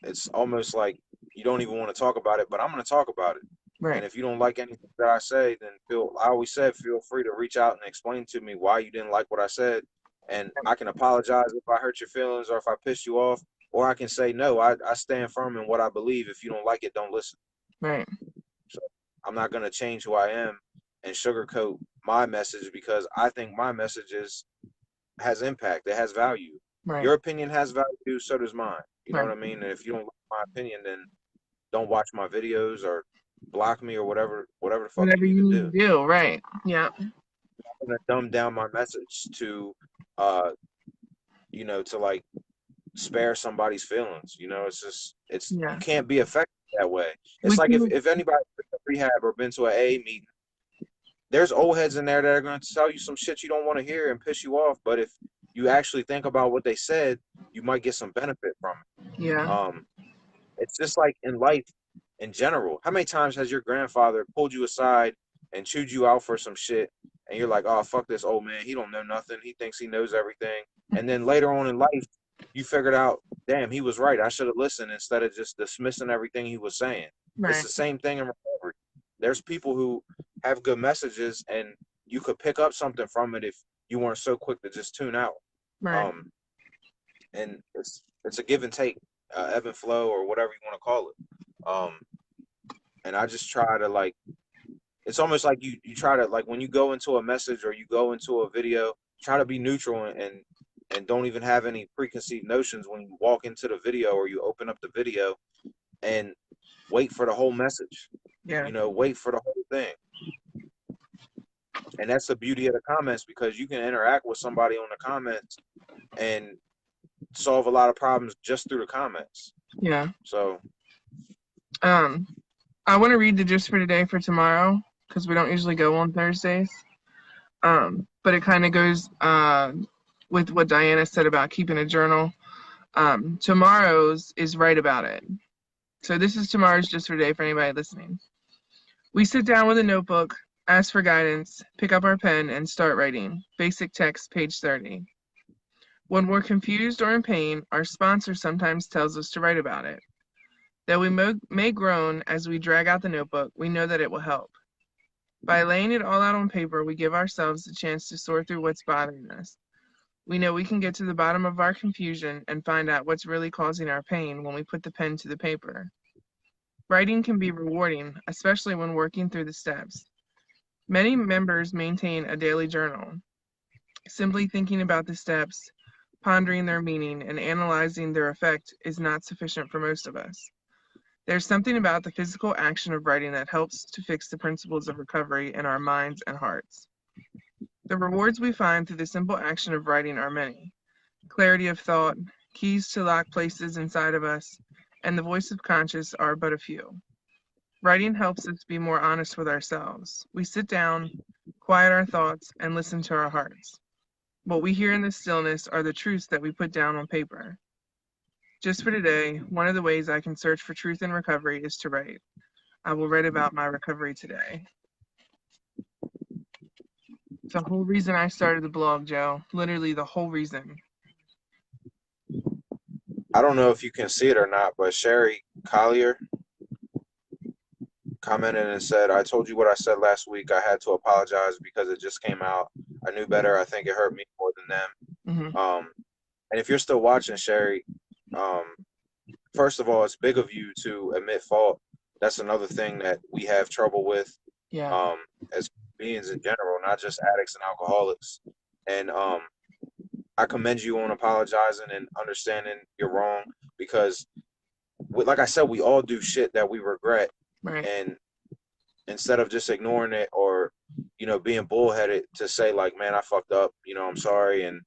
it's almost like you don't even want to talk about it, but I'm going to talk about it. Right. And if you don't like anything that I say, then I always said, feel free to reach out and explain to me why you didn't like what I said. And I can apologize if I hurt your feelings or if I pissed you off, or I can say, no, I stand firm in what I believe. If you don't like it, don't listen. Right. So I'm not going to change who I am and sugarcoat my message because I think my message has impact. It has value. Right. Your opinion has value, so does mine. You know Right. what I mean? And if you don't like my opinion, then don't watch my videos or block me or whatever the fuck you Whatever need you to need do. to do. Right. Yeah. I'm gonna dumb down my message to uh to like spare somebody's feelings. You know, it's just it's you Yeah. can't be effective that way. It's We like can. if anybody's been to rehab or been to an A meeting, there's old heads in there that are gonna tell you some shit you don't want to hear and piss you off. But if you actually think about what they said, you might get some benefit from it. Yeah. It's just like in life in general. How many times has your grandfather pulled you aside and chewed you out for some shit, and you're like, oh fuck this old man, he don't know nothing, he thinks he knows everything, and then later on in life, you figured out, damn, he was right, I should have listened instead of just dismissing everything he was saying. It's Right. the same thing in recovery. There's people who have good messages, and you could pick up something from it if you weren't so quick to just tune out. Right. Um, and it's a give and take, ebb and flow, or whatever you want to call it. And I just try to like, it's almost like you try to, like, when you go into a message or you go into a video, try to be neutral, and don't even have any preconceived notions when you walk into the video or you open up the video, and wait for the whole message. Yeah. Wait for the whole thing. And that's the beauty of the comments, because you can interact with somebody on the comments and solve a lot of problems just through the comments. Yeah. So I want to read the gist for today for tomorrow because we don't usually go on Thursdays. But it kind of goes with what Diana said about keeping a journal. Tomorrow's is write about it. So this is tomorrow's just for today for anybody listening. We sit down with a notebook, ask for guidance, pick up our pen, and start writing. Basic text, page 30. When we're confused or in pain, our sponsor sometimes tells us to write about it. Though we may groan as we drag out the notebook, we know that it will help. By laying it all out on paper, we give ourselves the chance to sort through what's bothering us. We know we can get to the bottom of our confusion and find out what's really causing our pain when we put the pen to the paper. Writing can be rewarding, especially when working through the steps. Many members maintain a daily journal. Simply thinking about the steps, pondering their meaning, and analyzing their effect is not sufficient for most of us. There's something about the physical action of writing that helps to fix the principles of recovery in our minds and hearts. The rewards we find through the simple action of writing are many. Clarity of thought, keys to locked places inside of us, and the voice of conscience are but a few. Writing helps us be more honest with ourselves. We sit down, quiet our thoughts, and listen to our hearts. What we hear in the stillness are the truths that we put down on paper. Just for today, one of the ways I can search for truth in recovery is to write. I will write about my recovery today. It's the whole reason I started the blog, Joe. Literally the whole reason. I don't know if you can see it or not, but Sherry Collier commented and said, I told you what I said last week. I had to apologize because it just came out. I knew better. I think it hurt me more than them. Mm-hmm. And if you're still watching, Sherry, first of all, it's big of you to admit fault. That's another thing that we have trouble with, Yeah. as beings in general, not just addicts and alcoholics. And I commend you on apologizing and understanding you're wrong, because, like I said, we all do shit that we regret. Right. And instead of just ignoring it, or being bullheaded to say, like, man, I fucked up, I'm sorry, and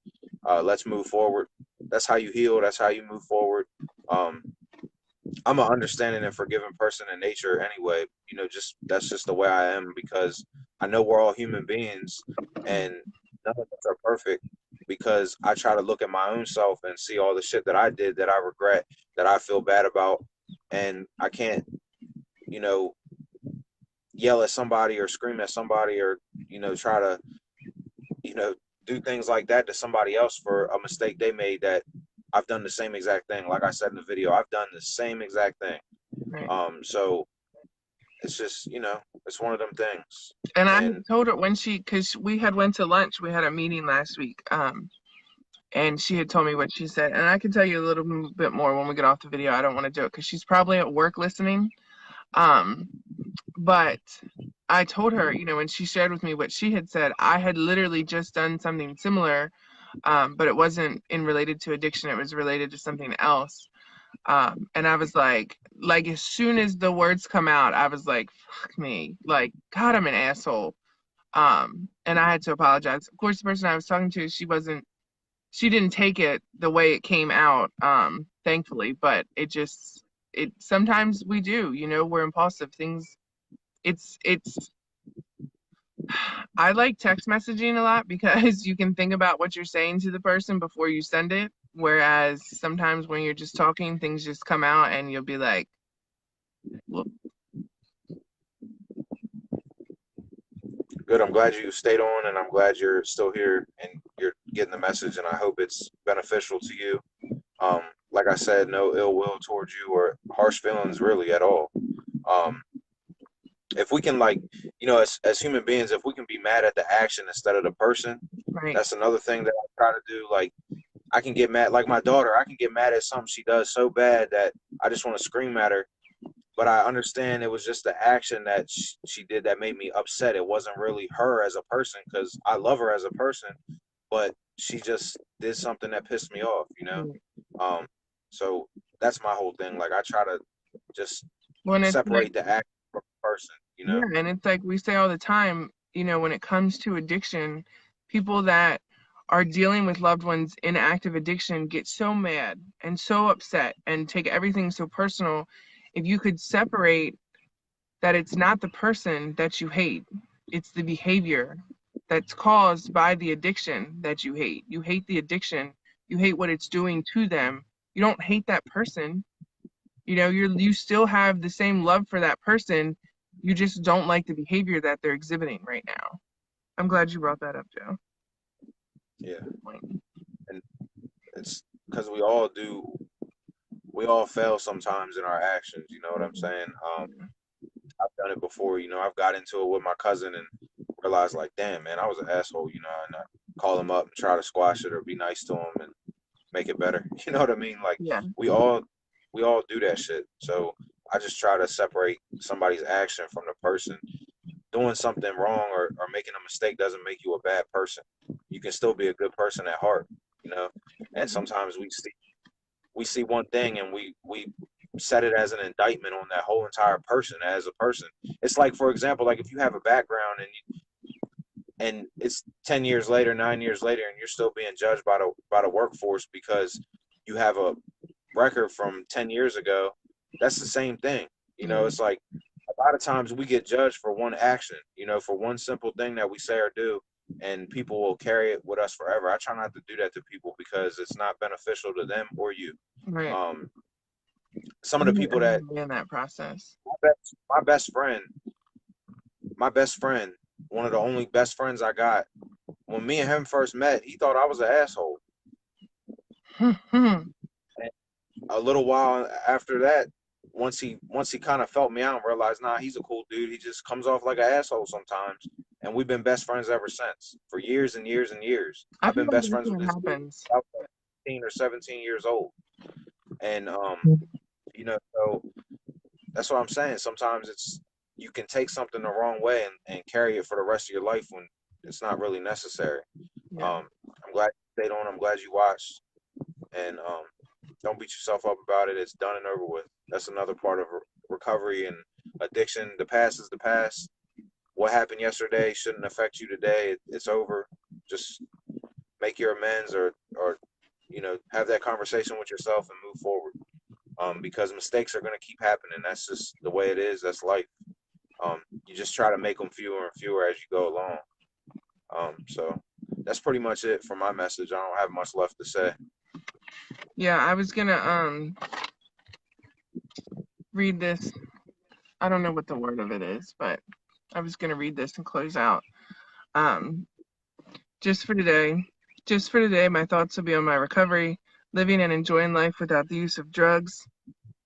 let's move forward. That's how you heal. That's how you move forward. I'm an understanding and forgiving person in nature anyway. Just that's just the way I am, because I know we're all human beings, and none of us are perfect, because I try to look at my own self and see all the shit that I did that I regret, that I feel bad about, and I can't, yell at somebody or scream at somebody, or try to do things like that to somebody else for a mistake they made, that I've done the same exact thing. Like I said in the video, I've done the same exact thing. Right. So it's just, it's one of them things. And I And told her because we had went to lunch, we had a meeting last week, and she had told me what she said. And I can tell you a little bit more when we get off the video. I don't want to do it because she's probably at work listening. But I told her, when she shared with me what she had said, I had literally just done something similar, but it wasn't related to addiction. It was related to something else. And I was like as soon as the words come out, I was like, fuck me. Like, God, I'm an asshole. And I had to apologize. Of course, the person I was talking to, she didn't take it the way it came out, thankfully, but sometimes we do, we're impulsive. It's I like text messaging a lot because you can think about what you're saying to the person before you send it. Whereas sometimes when you're just talking, things just come out and you'll be like, well, Good. I'm glad you stayed on, and I'm glad you're still here and you're getting the message. And I hope it's beneficial to you. Um, like I said, no ill will towards you or harsh feelings really at all. Um, if we can, like, as human beings, if we can be mad at the action instead of the person, Right. that's another thing that I try to do. Like, I can get mad, like my daughter, I can get mad at something she does so bad that I just want to scream at her. But I understand it was just the action that she did that made me upset. It wasn't really her as a person because I love her as a person, but she just did something that pissed me off, you know? Right. Um, so that's my whole thing. Like, I try to just When it's like, separate the action from the person, you yeah, know? and it's like we say all the time, when it comes to addiction, people that are dealing with loved ones in active addiction get so mad and so upset and take everything so personal. If you could separate that, it's not the person that you hate, it's the behavior that's caused by the addiction that you hate. You hate the addiction, you hate what it's doing to them. You don't hate that person. You still have the same love for that person. You just don't like the behavior that they're exhibiting right now. I'm glad you brought that up, Joe. Yeah. Good point. And it's because we all fail sometimes in our actions, you know what I'm Mhm. saying? Yeah. I've done it before, I've got into it with my cousin and realized, like, damn, man, I was an asshole, and I call him up and try to squash it or be nice to him and make it better. You know what I mean? Like, Yeah. we all we all do that shit. So I just try to separate somebody's action from the person. Doing something wrong or making a mistake doesn't make you a bad person. You can still be a good person at heart, you know. And sometimes we see one thing and we set it as an indictment on that whole entire person as a person. It's like, for example, like if you have a background and it's 10 years later, 9 years later, and you're still being judged by the workforce because you have a record from 10 years ago. That's the same thing. Yeah. It's like a lot of times we get judged for one action, for one simple thing that we say or do, and people will carry it with us forever. I try not to do that to people because it's not beneficial to them or you. Right. um some of the I'm people that in that process. my best friend, my best friend, one of the only best friends I got, when me and him first met, he thought I was an asshole. And a little while after that, once he kind of felt me out and realized, nah, he's a cool dude. He just comes off like an asshole sometimes. And we've been best friends ever since for years and years and years. I I've feel been like best that's friends with what this dude since happens. I was 16 or 17 years old. And so that's what I'm saying. Sometimes you can take something the wrong way and carry it for the rest of your life when it's not really necessary. Yeah. I'm glad you stayed on. I'm glad you watched. And don't beat yourself up about it. It's done and over with. That's another part of recovery and addiction. The past is the past. What happened yesterday shouldn't affect you today. It's over. Just make your amends or have that conversation with yourself and move forward. Because mistakes are going to keep happening. That's just the way it is. That's life. You just try to make them fewer and fewer as you go along. So that's pretty much it for my message. I don't have much left to say. Yeah, I was gonna read this. I don't know what the word of it is, but I was gonna read this and close out. Um, just for today, just for today, my thoughts will be on my recovery, living and enjoying life without the use of drugs.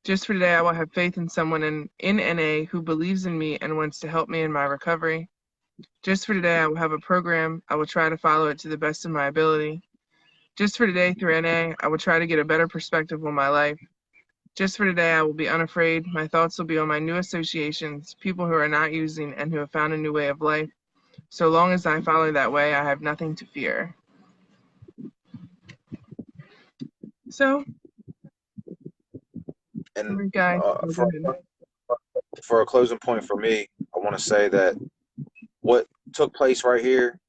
Just for today, I will have faith in someone in NA who believes in me and wants to help me in my recovery. Just for today, I will have a program. I will try to follow it to the best of my ability. Just for today, through NA, I will try to get a better perspective on my life. Just for today, I will be unafraid. My thoughts will be on my new associations, people who are not using and who have found a new way of life. So long as I follow that way, I have nothing to fear. So, all And right, guys, uh, go for ahead. for a closing point for me, I want to say that what took place right here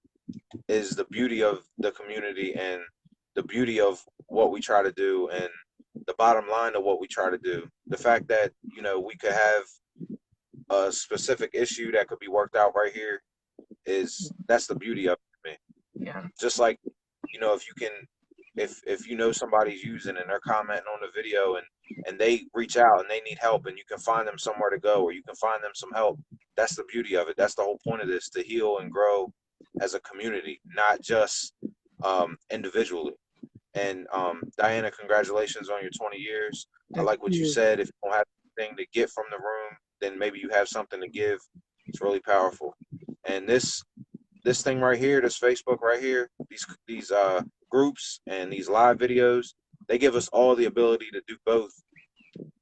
is the beauty of the community and the beauty of what we try to do and the bottom line of what we try to do. The fact that we could have a specific issue that could be worked out right here is that's the beauty of it to me. Yeah, Just like if you can if somebody's using and they're commenting on the video and they reach out and they need help and you can find them somewhere to go or you can find them some help, that's the beauty of it. That's the whole point of this, to heal and grow as a community, not just individually. And Diana, congratulations on your 20 years. I That's like what you huge. said. If you don't have anything to get from the room, then maybe you have something to give. It's really powerful. And this thing right here, this Facebook right here, these groups and these live videos, they give us all the ability to do both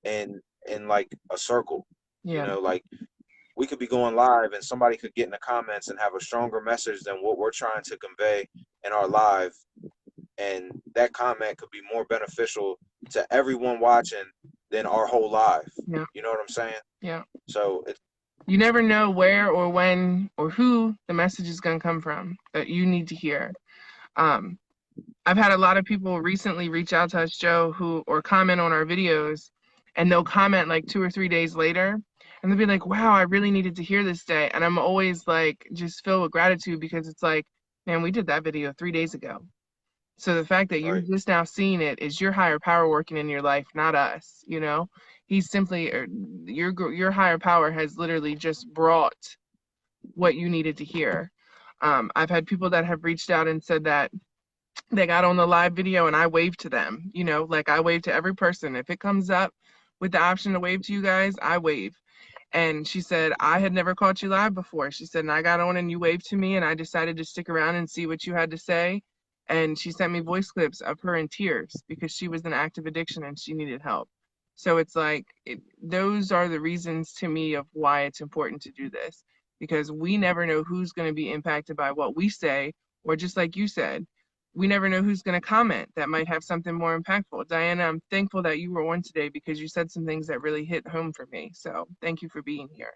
in like a circle. You Yeah. know, like we could be going live and somebody could get in the comments and have a stronger message than what we're trying to convey in our live, and that comment could be more beneficial to everyone watching than our whole live. Yeah. You know what I'm saying? Yeah. So it's You never know where or when or who the message is going to come from that you need to hear. Um, I've had a lot of people recently reach out to us, Joe, who or comment on our videos, and they'll comment like 2 or 3 days later, and they'll be like, "Wow, I really needed to hear this today." And I'm always like, just filled with gratitude because it's like, man, we did that video 3 days ago. So the fact that you're right. just now seeing it is your higher power working in your life, not us. You know, he's simply your higher power has literally just brought what you needed to hear. I've had people that have reached out and said that they got on the live video and I waved to them. You know, like I wave to every person. If it comes up with the option to wave to you guys, I wave. And she said, I had never caught you live before. She said, and I got on and you waved to me, and I decided to stick around and see what you had to say. And she sent me voice clips of her in tears because she was in active addiction and she needed help. So it's like, those are the reasons to me of why it's important to do this because we never know who's going to be impacted by what we say, or just like you said, we never know who's going to comment that might have something more impactful. Diana, I'm thankful that you were on today because you said some things that really hit home for me. So thank you for being here.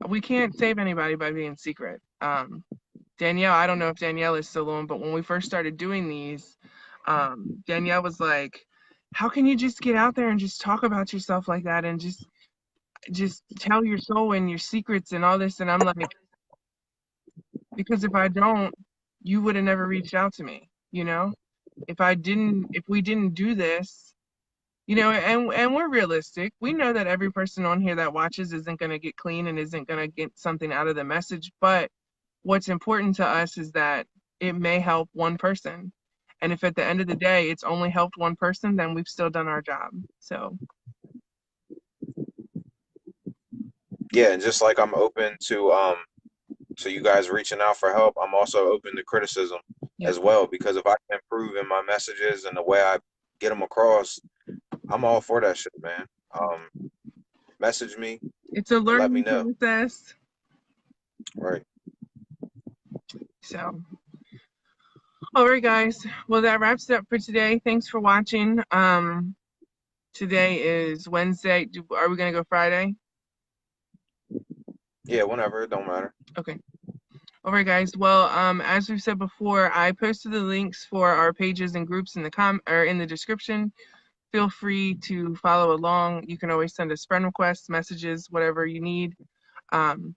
We can't save anybody by being secret. Danielle, I don't know if Danielle is still on, but when we first started doing these, Danielle was like, how can you just get out there and just talk about yourself like that and just tell your soul and your secrets and all this? And I'm like, because if I don't, you would have never reached out to me, you know? If we didn't do this, you know, and we're realistic. We know that every person on here that watches isn't going to get clean and isn't going to get something out of the message, but what's important to us is that it may help one person. And if at the end of the day it's only helped one person, then we've still done our job. So, Yeah, and just like I'm open to you guys reaching out for help, I'm also open to criticism yeah. as well, because if I can improve in my messages and the way I get them across, I'm all for that shit, man. Message me It's a and let me learning know. process. Right. So, all right, guys. Well, that wraps it up for today. Thanks for watching. Today is Wednesday. Are we gonna go Friday? Yeah, whenever, it don't matter. Okay. All right, guys. Well, as we've said before, I posted the links for our pages and groups in the or in the description. Feel free to follow along. You can always send us friend requests, messages, whatever you need. Um,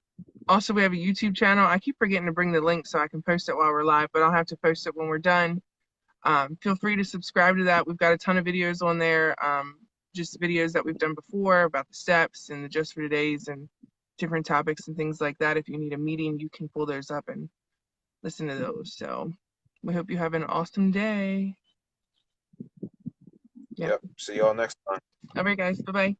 Also, we have a YouTube channel. I keep forgetting to bring the link so I can post it while we're live, but I'll have to post it when we're done. Feel free to subscribe to that. We've got a ton of videos on there, just videos that we've done before about the steps and the just for today's and different topics and things like that. If you need a meeting, you can pull those up and listen to those. So we hope you have an awesome day. Yeah. Yep. See y'all next time. All right, guys. Bye bye.